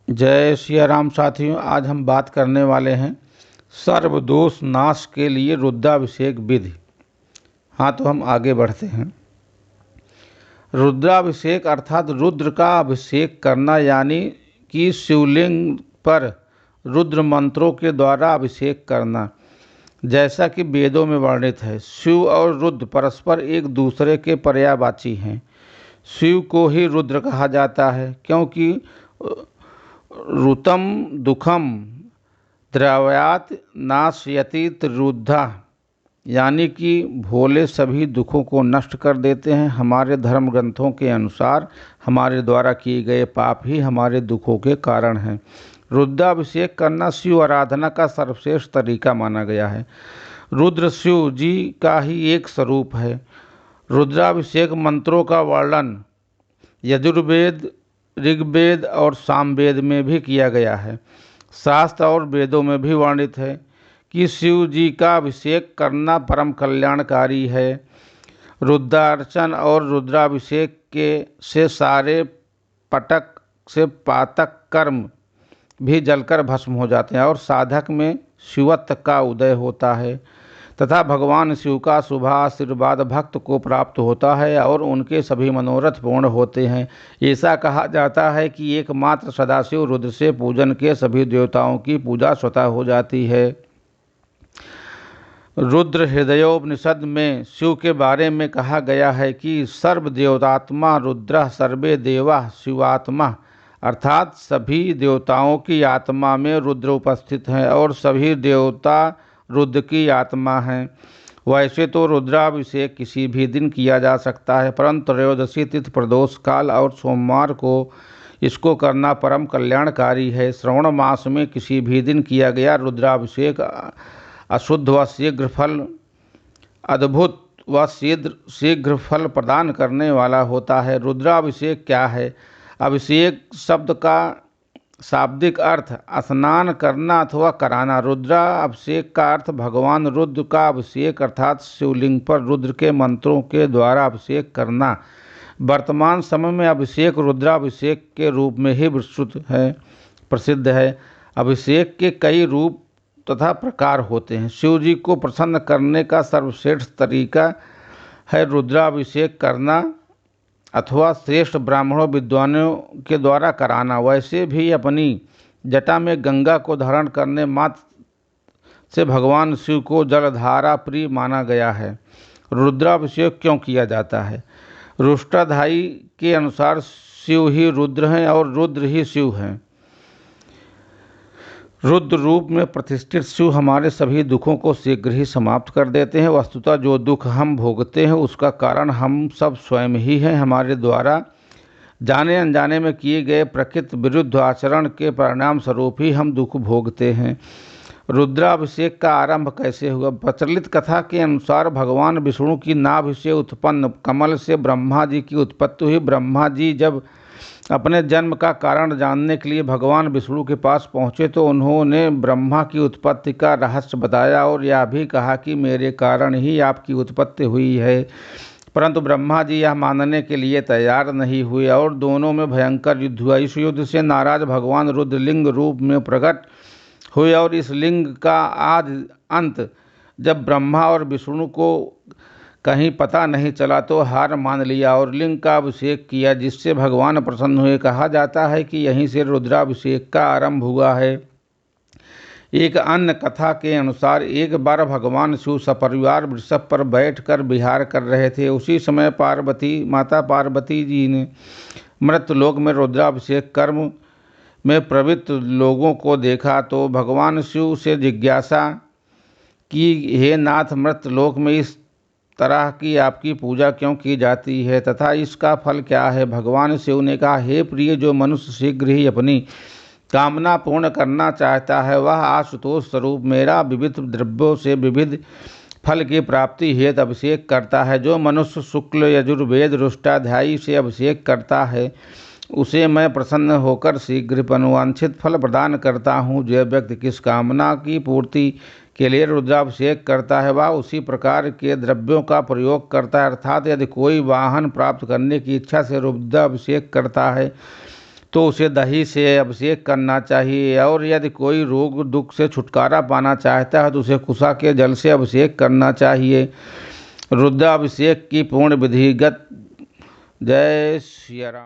जय सिया राम साथियों, आज हम बात करने वाले हैं सर्वदोष नाश के लिए रुद्राभिषेक विधि। हाँ, तो हम आगे बढ़ते हैं। रुद्राभिषेक अर्थात रुद्र का अभिषेक करना, यानी कि शिवलिंग पर रुद्र मंत्रों के द्वारा अभिषेक करना। जैसा कि वेदों में वर्णित है, शिव और रुद्र परस्पर एक दूसरे के पर्यायवाची हैं। शिव को ही रुद्र कहा जाता है क्योंकि ऋतं दुखम द्रव्यात नाशयति रुद्धा, यानी कि भोले सभी दुखों को नष्ट कर देते हैं। हमारे धर्म ग्रंथों के अनुसार हमारे द्वारा किए गए पाप ही हमारे दुखों के कारण हैं। रुद्राभिषेक करना शिव आराधना का सर्वश्रेष्ठ तरीका माना गया है। रुद्र शिव जी का ही एक स्वरूप है। रुद्राभिषेक मंत्रों का वर्णन यजुर्वेद, ऋग्वेद और सामवेद में भी किया गया है। शास्त्र और वेदों में भी वर्णित है कि शिव जी का अभिषेक करना परम कल्याणकारी है। रुद्रार्चन और रुद्राभिषेक के से सारे पटक से पातक कर्म भी जलकर भस्म हो जाते हैं और साधक में शिवत्व का उदय होता है तथा भगवान शिव का शुभ आशीर्वाद भक्त को प्राप्त होता है और उनके सभी मनोरथ पूर्ण होते हैं। ऐसा कहा जाता है कि एकमात्र सदाशिव रुद्र से पूजन के सभी देवताओं की पूजा स्वतः हो जाती है। रुद्र हृदयोपनिषद में शिव के बारे में कहा गया है कि सर्वदेवतात्मा रुद्र सर्वे देवा शिवात्मा, अर्थात सभी देवताओं की आत्मा में रुद्र उपस्थित हैं और सभी देवता रुद्र की आत्मा है। वैसे तो रुद्राभिषेक किसी भी दिन किया जा सकता है, परंतु त्रयोदशी तिथि, प्रदोष काल और सोमवार को इसको करना परम कल्याणकारी है। श्रवण मास में किसी भी दिन किया गया रुद्राभिषेक अशुद्ध व शीघ्र फल, अद्भुत व शीघ्र फल प्रदान करने वाला होता है। रुद्राभिषेक क्या है? अभिषेक शब्द का शाब्दिक अर्थ स्नान करना अथवा कराना। रुद्राभिषेक का अर्थ भगवान रुद्र का अभिषेक अर्थात शिवलिंग पर रुद्र के मंत्रों के द्वारा अभिषेक करना। वर्तमान समय में अभिषेक रुद्राभिषेक के रूप में ही प्रसिद्ध है। अभिषेक के कई रूप तथा प्रकार होते हैं। शिव जी को प्रसन्न करने का सर्वश्रेष्ठ तरीका है रुद्राभिषेक करना अथवा श्रेष्ठ ब्राह्मणों विद्वानों के द्वारा कराना। वैसे भी अपनी जटा में गंगा को धारण करने मात्र से भगवान शिव को जलधारा प्रिय माना गया है। रुद्राभिषेक क्यों किया जाता है? रुष्टाध्यायी के अनुसार शिव ही रुद्र हैं और रुद्र ही शिव हैं। रुद्र रूप में प्रतिष्ठित शिव हमारे सभी दुखों को शीघ्र ही समाप्त कर देते हैं। वस्तुतः जो दुख हम भोगते हैं उसका कारण हम सब स्वयं ही हैं। हमारे द्वारा जाने अनजाने में किए गए प्रकृति विरुद्ध आचरण के परिणाम स्वरूप ही हम दुख भोगते हैं। रुद्राभिषेक का आरंभ कैसे हुआ? प्रचलित कथा के अनुसार भगवान विष्णु की नाभि से उत्पन्न कमल से ब्रह्मा जी की उत्पत्ति हुई। ब्रह्मा जी जब अपने जन्म का कारण जानने के लिए भगवान विष्णु के पास पहुँचे तो उन्होंने ब्रह्मा की उत्पत्ति का रहस्य बताया और यह भी कहा कि मेरे कारण ही आपकी उत्पत्ति हुई है। परंतु ब्रह्मा जी यह मानने के लिए तैयार नहीं हुए और दोनों में भयंकर युद्ध हुआ। इस युद्ध से नाराज भगवान रुद्र लिंग रूप में प्रकट हुए और इस लिंग का आदि अंत जब ब्रह्मा और विष्णु को कहीं पता नहीं चला तो हार मान लिया और लिंग का अभिषेक किया, जिससे भगवान प्रसन्न हुए। कहा जाता है कि यहीं से रुद्राभिषेक का आरंभ हुआ है। एक अन्य कथा के अनुसार एक बार भगवान शिव सपरिवार वृषभ पर बैठकर विहार कर रहे थे। उसी समय माता पार्वती जी ने मृतलोक में रुद्राभिषेक कर्म में प्रवृत्त लोगों को देखा तो भगवान शिव से जिज्ञासा कि हे नाथ, मृतलोक में इस तरह की आपकी पूजा क्यों की जाती है तथा इसका फल क्या है? भगवान शिव ने कहा, हे प्रिय, जो मनुष्य शीघ्र ही अपनी कामना पूर्ण करना चाहता है वह आशुतोष स्वरूप मेरा विविध द्रव्यों से विविध फल की प्राप्ति हेतु अभिषेक करता है। जो मनुष्य शुक्ल यजुर्वेद रुष्टाध्यायी से अभिषेक करता है उसे मैं प्रसन्न होकर शीघ्र अनुवांछित फल प्रदान करता हूँ। जो व्यक्ति किस कामना की पूर्ति के लिए रुद्राभिषेक करता है वह उसी प्रकार के द्रव्यों का प्रयोग करता है। अर्थात यदि कोई वाहन प्राप्त करने की इच्छा से रुद्राभिषेक करता है तो उसे दही से अभिषेक करना चाहिए। और यदि कोई रोग दुख से छुटकारा पाना चाहता है तो उसे कुशा के जल से अभिषेक करना चाहिए। रुद्राभिषेक की पूर्ण विधिगत। जय सिया राम।